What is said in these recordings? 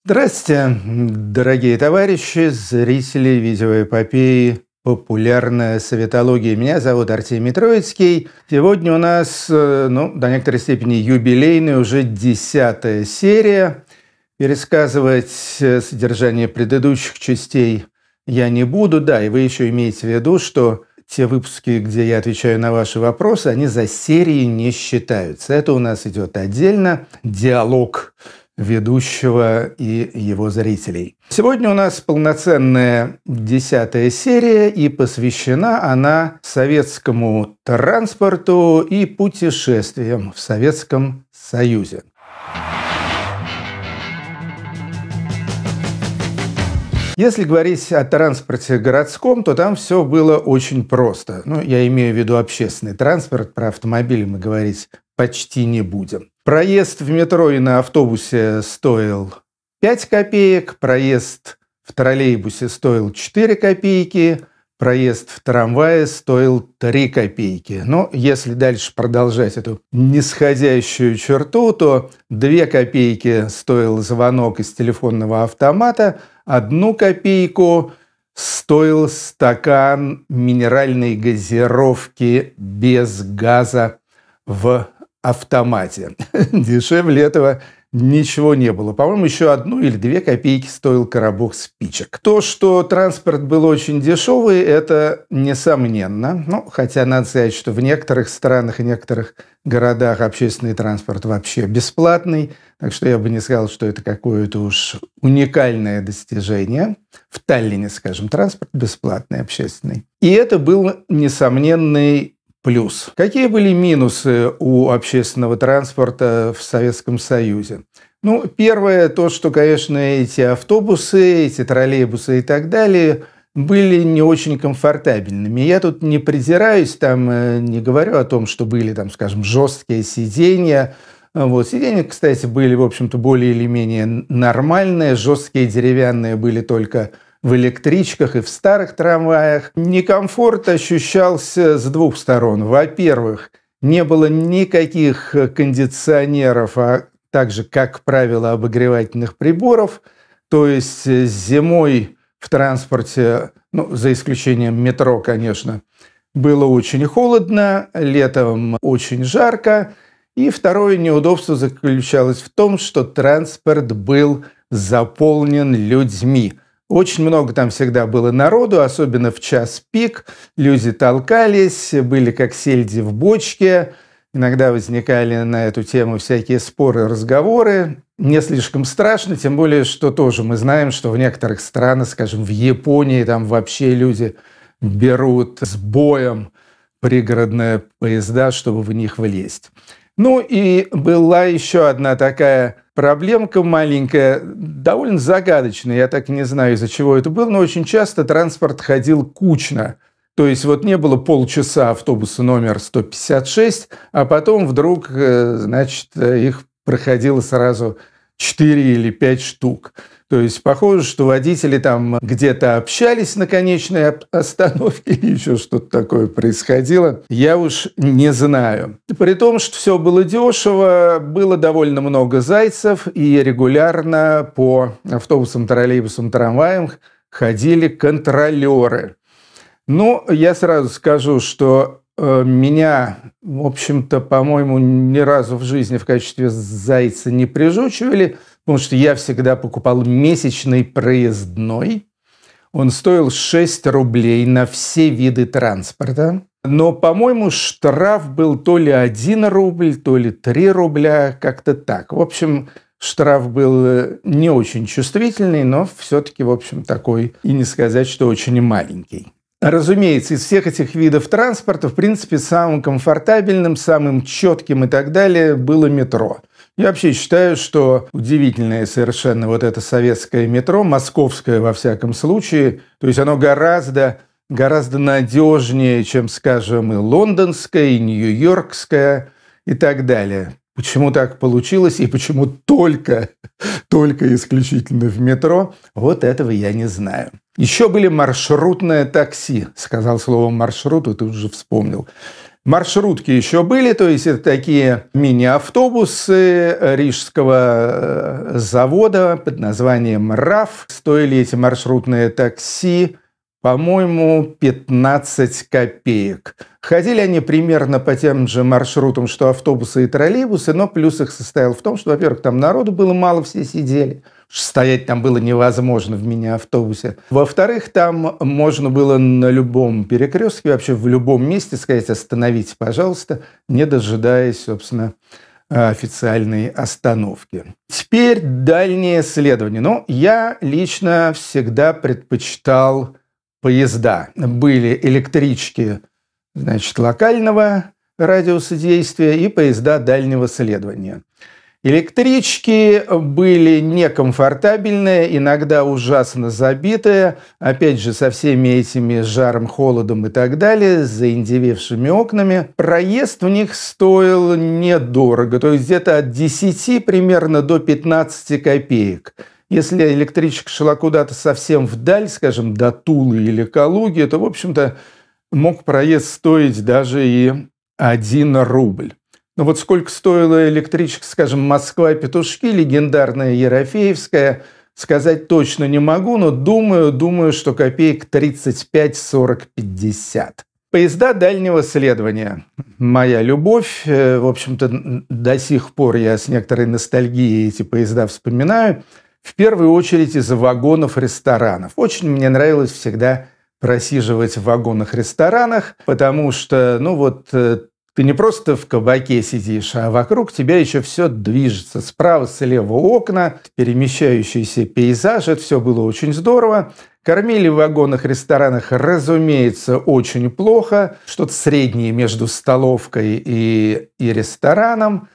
Здравствуйте, дорогие товарищи, зрители видеоэпопеи «Популярная советология». Меня зовут Артемий Троицкий. Сегодня у нас, до некоторой степени юбилейная, уже 10-я серия. Пересказывать содержание предыдущих частей я не буду. Да, и вы еще имеете в виду, что те выпуски, где я отвечаю на ваши вопросы, они за серии не считаются. Это у нас идет отдельно диалог ведущего и его зрителей. Сегодня у нас полноценная 10-я серия, и посвящена она советскому транспорту и путешествиям в Советском Союзе. Если говорить о транспорте городском, то там все было очень просто. Я имею в виду общественный транспорт, про автомобили мы говорить почти не будем. Проезд в метро и на автобусе стоил 5 копеек, проезд в троллейбусе стоил 4 копейки, проезд в трамвае стоил 3 копейки. Но если дальше продолжать эту нисходящую черту, то 2 копейки стоил звонок из телефонного автомата, 1 копейку стоил стакан минеральной газировки без газа в автомате. Дешевле этого ничего не было. По-моему, еще 1 или 2 копейки стоил коробок спичек. То, что транспорт был очень дешевый, это несомненно. Хотя надо сказать, что в некоторых странах и некоторых городах общественный транспорт вообще бесплатный. Так что я бы не сказал, что это какое-то уж уникальное достижение. В Таллине, скажем, транспорт бесплатный, общественный. И это был несомненный плюс. Какие были минусы у общественного транспорта в Советском Союзе? Первое, то, что, конечно, эти автобусы, эти троллейбусы и так далее были не очень комфортабельными. Я тут не придираюсь, не говорю о том, что были, скажем, жесткие сиденья. Сиденья, кстати, были, в общем-то, более или менее нормальные. Жесткие деревянные были только в электричках и в старых трамваях. Некомфорт ощущался с 2 сторон. Во-первых, не было никаких кондиционеров, а также, как правило, обогревательных приборов. То есть зимой в транспорте, за исключением метро, конечно, было очень холодно, летом очень жарко. И второе неудобство заключалось в том, что транспорт был заполнен людьми. Очень много там всегда было народу, особенно в час пик. Люди толкались, были как сельди в бочке. Иногда возникали на эту тему всякие споры, разговоры. Не слишком страшно, тем более, что тоже мы знаем, что в некоторых странах, скажем, в Японии, там вообще люди берут с боем пригородные поезда, чтобы в них влезть. И была еще одна такая проблемка маленькая, довольно загадочная. Я так и не знаю, из-за чего это было, но очень часто транспорт ходил кучно. То есть не было полчаса автобуса номер 156, а потом вдруг, их проходило сразу 4 или 5 штук. То есть похоже, что водители там где-то общались на конечной остановке или еще что-то такое происходило. Я уж не знаю. При том, что все было дешево, было довольно много зайцев, и регулярно по автобусам, троллейбусам, трамваям ходили контролеры. Я сразу скажу, что меня, в общем-то, по-моему, ни разу в жизни в качестве зайца не прижучивали, потому что я всегда покупал месячный проездной. Он стоил 6 рублей на все виды транспорта. Но, по-моему, штраф был то ли 1 рубль, то ли 3 рубля, как-то так. В общем, штраф был не очень чувствительный, но все-таки, в общем, такой, и не сказать, что очень маленький. Разумеется, из всех этих видов транспорта, в принципе, самым комфортабельным, самым четким и так далее было метро. Я вообще считаю, что удивительное совершенно это советское метро, московское во всяком случае, то есть оно гораздо надежнее, чем, скажем, и лондонское, и нью-йоркское и так далее. Почему так получилось и почему только исключительно в метро, этого я не знаю. Еще были маршрутное такси. Сказал слово «маршрут» и тут же вспомнил. Маршрутки еще были, то есть это такие мини-автобусы рижского завода под названием РАФ. Стоили эти маршрутные такси, по-моему, 15 копеек. Ходили они примерно по тем же маршрутам, что автобусы и троллейбусы, но плюс их состоял в том, что, во-первых, там народу было мало, все сидели. Стоять там было невозможно в мини-автобусе. Во-вторых, там можно было на любом перекрестке, вообще в любом месте сказать «остановите, пожалуйста», не дожидаясь, собственно, официальной остановки. Теперь дальнее следование. Ну, я лично всегда предпочитал поезда. Были электрички, значит, локального радиуса действия и поезда дальнего следования. Электрички были некомфортабельные, иногда ужасно забитые, опять же, со всеми этими жаром, холодом и так далее, с заиндевевшими окнами. Проезд в них стоил недорого, то есть где-то от 10 примерно до 15 копеек. Если электричка шла куда-то совсем вдаль, скажем, до Тулы или Калуги, то, в общем-то, мог проезд стоить даже и 1 рубль. Но вот сколько стоила электричка, скажем, Москва-Петушки, легендарная Ерофеевская, сказать точно не могу, но думаю, что копеек 35, 40, 50. Поезда дальнего следования. Моя любовь. В общем-то, до сих пор я с некоторой ностальгией эти поезда вспоминаю. В первую очередь из-за вагонов ресторанов. Очень мне нравилось всегда просиживать в вагонах-ресторанах, потому что, ты не просто в кабаке сидишь, а вокруг тебя еще все движется. Справа, слева окна, перемещающийся пейзаж. Это все было очень здорово. Кормили в вагонах-ресторанах, разумеется, очень плохо. Что-то среднее между столовкой и рестораном.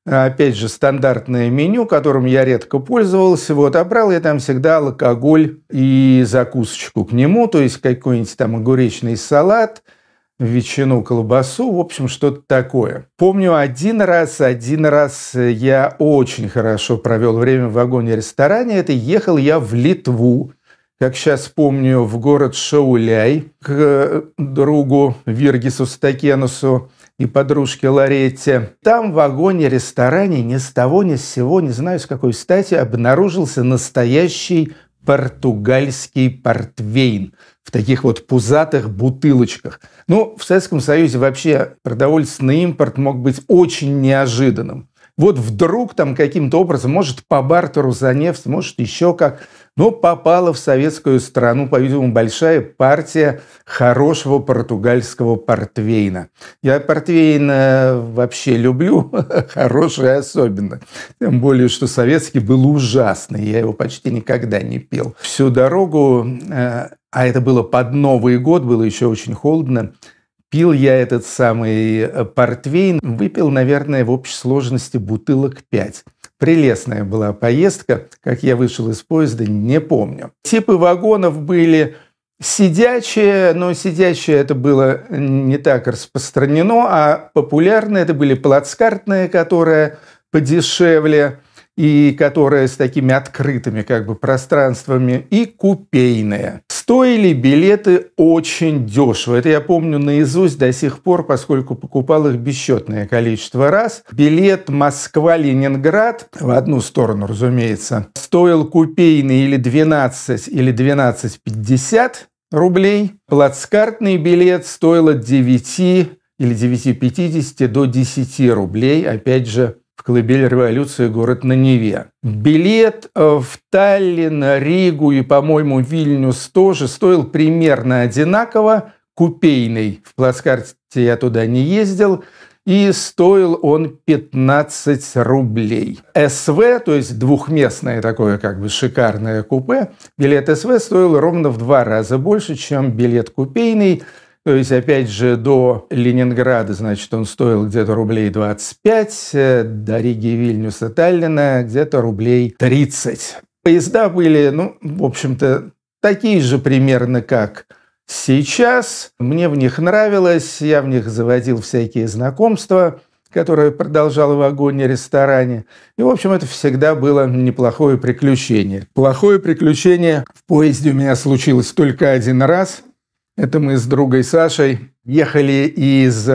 Опять же, стандартное меню, которым я редко пользовался. А брал я там всегда алкоголь и закусочку к нему, то есть какой-нибудь там огуречный салат, ветчину, колбасу, в общем, что-то такое. Помню, один раз я очень хорошо провел время в вагоне-ресторане. Это ехал я в Литву, как сейчас помню, в город Шауляй, к другу Виргису Стакенусу и подружке Ларетте. Там в вагоне-ресторане ни с того ни с сего, не знаю с какой стати, обнаружился настоящий португальский портвейн в таких вот пузатых бутылочках. В Советском Союзе вообще продовольственный импорт мог быть очень неожиданным. Вдруг там каким-то образом, может, по бартеру за нефть, может, еще как, но попала в советскую страну, по-видимому, большая партия хорошего португальского портвейна. Я портвейн вообще люблю, хороший особенно. Тем более, что советский был ужасный, я его почти никогда не пил. Всю дорогу, а это было под Новый год, было еще очень холодно, пил я этот самый портвейн, выпил, наверное, в общей сложности бутылок 5. Прелестная была поездка. Как я вышел из поезда, не помню. Типы вагонов были сидячие, но сидячие это было не так распространено, а популярные это были плацкартные, которые подешевле и которые с такими открытыми пространствами, и купейные. Стоили билеты очень дешево. Это я помню наизусть до сих пор, поскольку покупал их бесчетное количество раз. Билет Москва-Ленинград, в одну сторону, разумеется, стоил купейный или 12, или 12,50 рублей. Плацкартный билет стоил от 9 или 9,50 до 10 рублей, опять же, в колыбель революции город на Неве. Билет в Таллин, Ригу и, по-моему, Вильнюс тоже стоил примерно одинаково. Купейный, в плацкарте я туда не ездил, и стоил он 15 рублей. СВ, то есть двухместное такое шикарное купе, билет СВ стоил ровно в 2 раза больше, чем билет купейный. То есть, опять же, до Ленинграда, значит, он стоил где-то рублей 25, до Риги, Вильнюса, Таллина где-то рублей 30. Поезда были, в общем-то, такие же примерно, как сейчас. Мне в них нравилось, я в них заводил всякие знакомства, которые продолжал в вагоне-ресторане. И, в общем, это всегда было неплохое приключение. Плохое приключение в поезде у меня случилось только один раз. Это мы с другой Сашей ехали из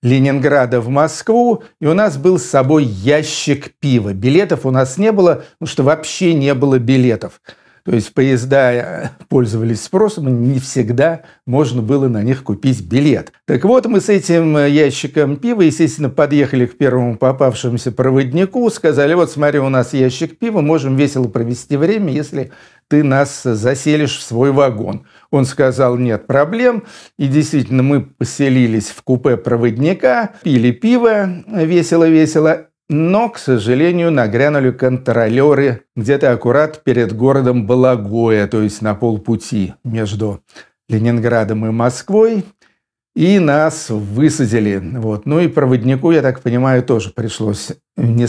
Ленинграда в Москву, и у нас был с собой ящик пива. Билетов у нас не было, потому что вообще не было билетов. То есть поезда пользовались спросом, и не всегда можно было на них купить билет. Так вот, мы с этим ящиком пива, естественно, подъехали к первому попавшемуся проводнику, сказали: вот смотри, у нас ящик пива, можем весело провести время, если ты нас заселишь в свой вагон. Он сказал: нет проблем. И действительно, мы поселились в купе проводника, пили пиво весело-весело. Но, к сожалению, нагрянули контролеры где-то аккурат перед городом Балагоя, то есть на полпути между Ленинградом и Москвой, и нас высадили. Вот. Ну и проводнику, я так понимаю, тоже пришлось не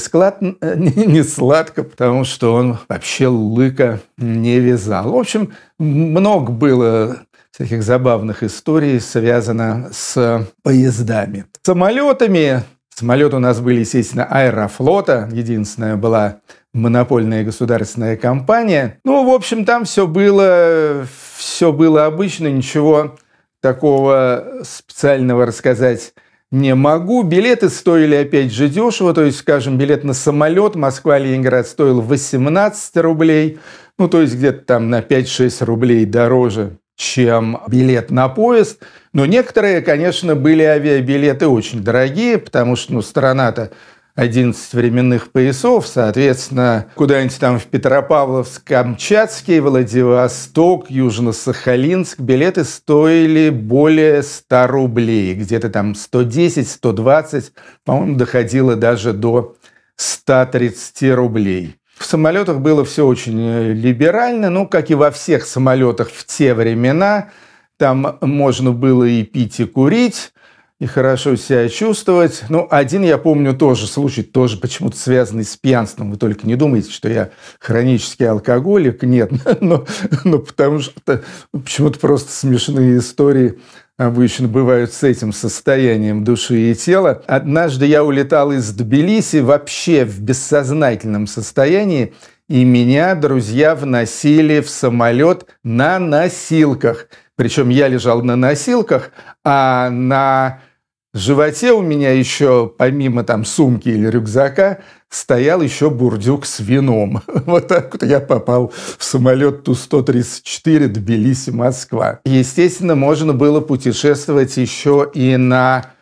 сладко, потому что он вообще лыка не вязал. В общем, много было всяких забавных историй, связано с поездами. С самолетами. Самолеты у нас были, естественно, Аэрофлота. Единственная была монопольная государственная компания. Ну, в общем, там все было обычно, ничего такого специального рассказать не могу. Билеты стоили, опять же, дешево. То есть, скажем, билет на самолет Москва-Ленинград стоил 18 рублей. Ну, то есть, где-то там на 5-6 рублей дороже, чем билет на поезд. Но некоторые, конечно, были авиабилеты очень дорогие, потому что страна-то 11 временных поясов, соответственно, куда-нибудь там в Петропавловск-Камчатский, Владивосток, Южно-Сахалинск билеты стоили более 100 рублей, где-то там 110-120, по-моему, доходило даже до 130 рублей. В самолетах было все очень либерально, ну, как и во всех самолетах в те времена. Там можно было и пить, и курить, и хорошо себя чувствовать. Ну, один, я помню, тоже случай, тоже почему-то связанный с пьянством. Вы только не думаете, что я хронический алкоголик. Нет, но потому что почему-то просто смешные истории обычно бывают с этим состоянием души и тела. Однажды я улетал из Тбилиси вообще в бессознательном состоянии, и меня друзья вносили в самолет на носилках. Причем я лежал на носилках, а на животе у меня еще, помимо там сумки или рюкзака, стоял еще бурдюк с вином. Вот так вот я попал в самолет Ту-134 Тбилиси-Москва. Естественно, можно было путешествовать еще и на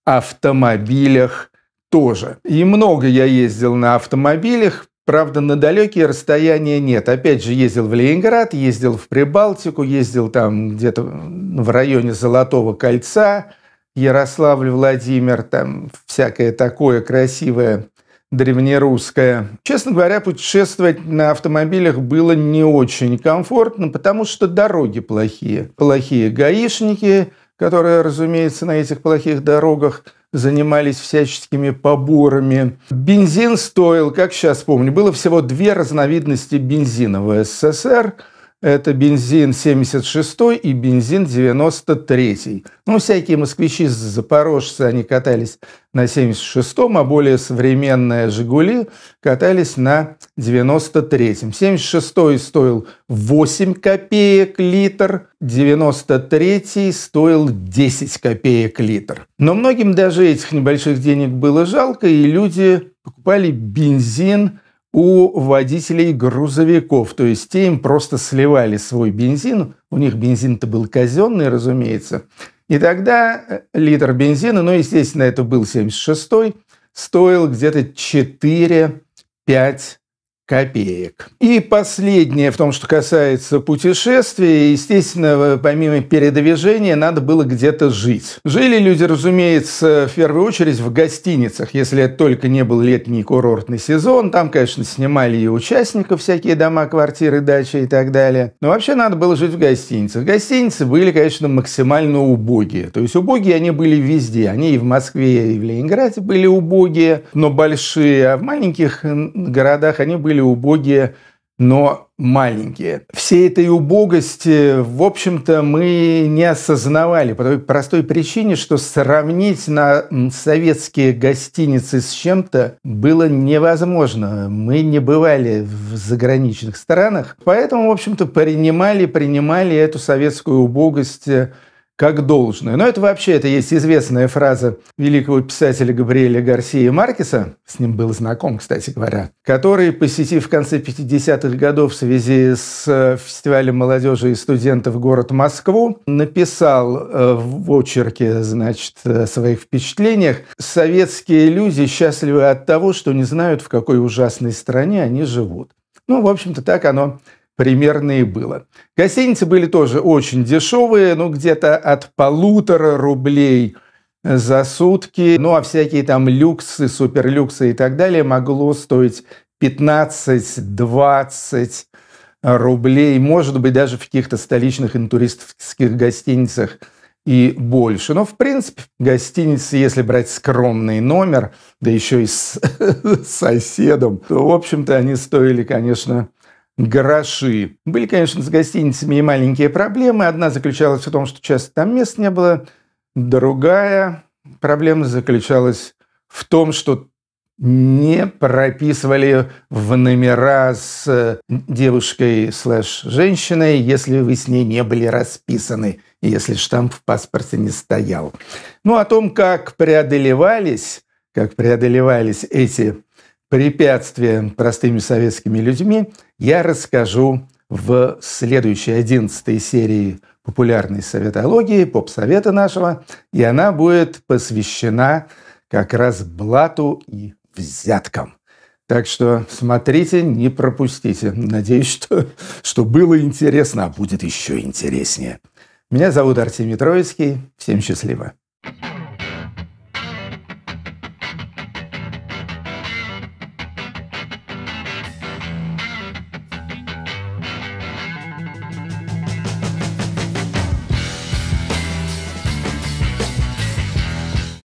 автомобилях тоже. И много я ездил на автомобилях. Правда, на далекие расстояния нет. Опять же, ездил в Ленинград, ездил в Прибалтику, ездил там где-то в районе Золотого кольца, Ярославль, Владимир, там всякое такое красивое древнерусское. Честно говоря, путешествовать на автомобилях было не очень комфортно, потому что дороги плохие. Плохие гаишники, которые, разумеется, на этих плохих дорогах занимались всяческими поборами. Бензин стоил, как сейчас помню, было всего две разновидности бензина в СССР. Это бензин 76-й и бензин 93-й. Ну, всякие москвичи-запорожцы, они катались на 76-м, а более современные «Жигули» катались на 93-м. 76-й стоил 8 копеек литр, 93-й стоил 10 копеек литр. Но многим даже этих небольших денег было жалко, и люди покупали бензин у водителей грузовиков. То есть те им просто сливали свой бензин. У них бензин-то был казенный, разумеется. И тогда литр бензина, ну, естественно, это был 76-й, стоил где-то 4-5 копеек. И последнее в том, что касается путешествий. Естественно, помимо передвижения, надо было где-то жить. Жили люди, разумеется, в первую очередь в гостиницах, если это только не был летний курортный сезон. Там, конечно, снимали и участников всякие дома, квартиры, дачи и так далее. Но вообще надо было жить в гостиницах. Гостиницы были, конечно, максимально убогие. То есть убогие они были везде. Они и в Москве, и в Ленинграде были убогие, но большие. А в маленьких городах они были убогие, но маленькие. Всей этой убогости, в общем-то, мы не осознавали по той простой причине, что сравнить на советские гостиницы с чем-то было невозможно. Мы не бывали в заграничных странах, поэтому, в общем-то, принимали эту советскую убогость как должное. Но это вообще, это есть известная фраза великого писателя Габриэля Гарсии Маркеса, с ним был знаком, кстати говоря, который, посетив в конце 50-х годов в связи с фестивалем молодежи и студентов город Москву, написал в очерке, значит, о своих впечатлениях: «Советские люди счастливы от того, что не знают, в какой ужасной стране они живут». Ну, в общем-то, так оно примерно и было. Гостиницы были тоже очень дешевые, ну, где-то от 1,5 рублей за сутки. Ну, а всякие там люксы, суперлюксы и так далее могло стоить 15-20 рублей. Может быть, даже в каких-то столичных интуристских гостиницах и больше. Но, в принципе, гостиницы, если брать скромный номер, да еще и с соседом, то, в общем-то, они стоили, конечно, гроши. Были, конечно, с гостиницами и маленькие проблемы. Одна заключалась в том, что часто там мест не было. Другая проблема заключалась в том, что не прописывали в номера с девушкой/женщиной, если вы с ней не были расписаны, если штамп в паспорте не стоял. Ну, о том, как преодолевались эти препятствия простыми советскими людьми, я расскажу в следующей 11-й серии популярной советологии, поп-совета нашего, и она будет посвящена как раз блату и взяткам. Так что смотрите, не пропустите. Надеюсь, что было интересно, а будет еще интереснее. Меня зовут Артемий Троицкий. Всем счастливо.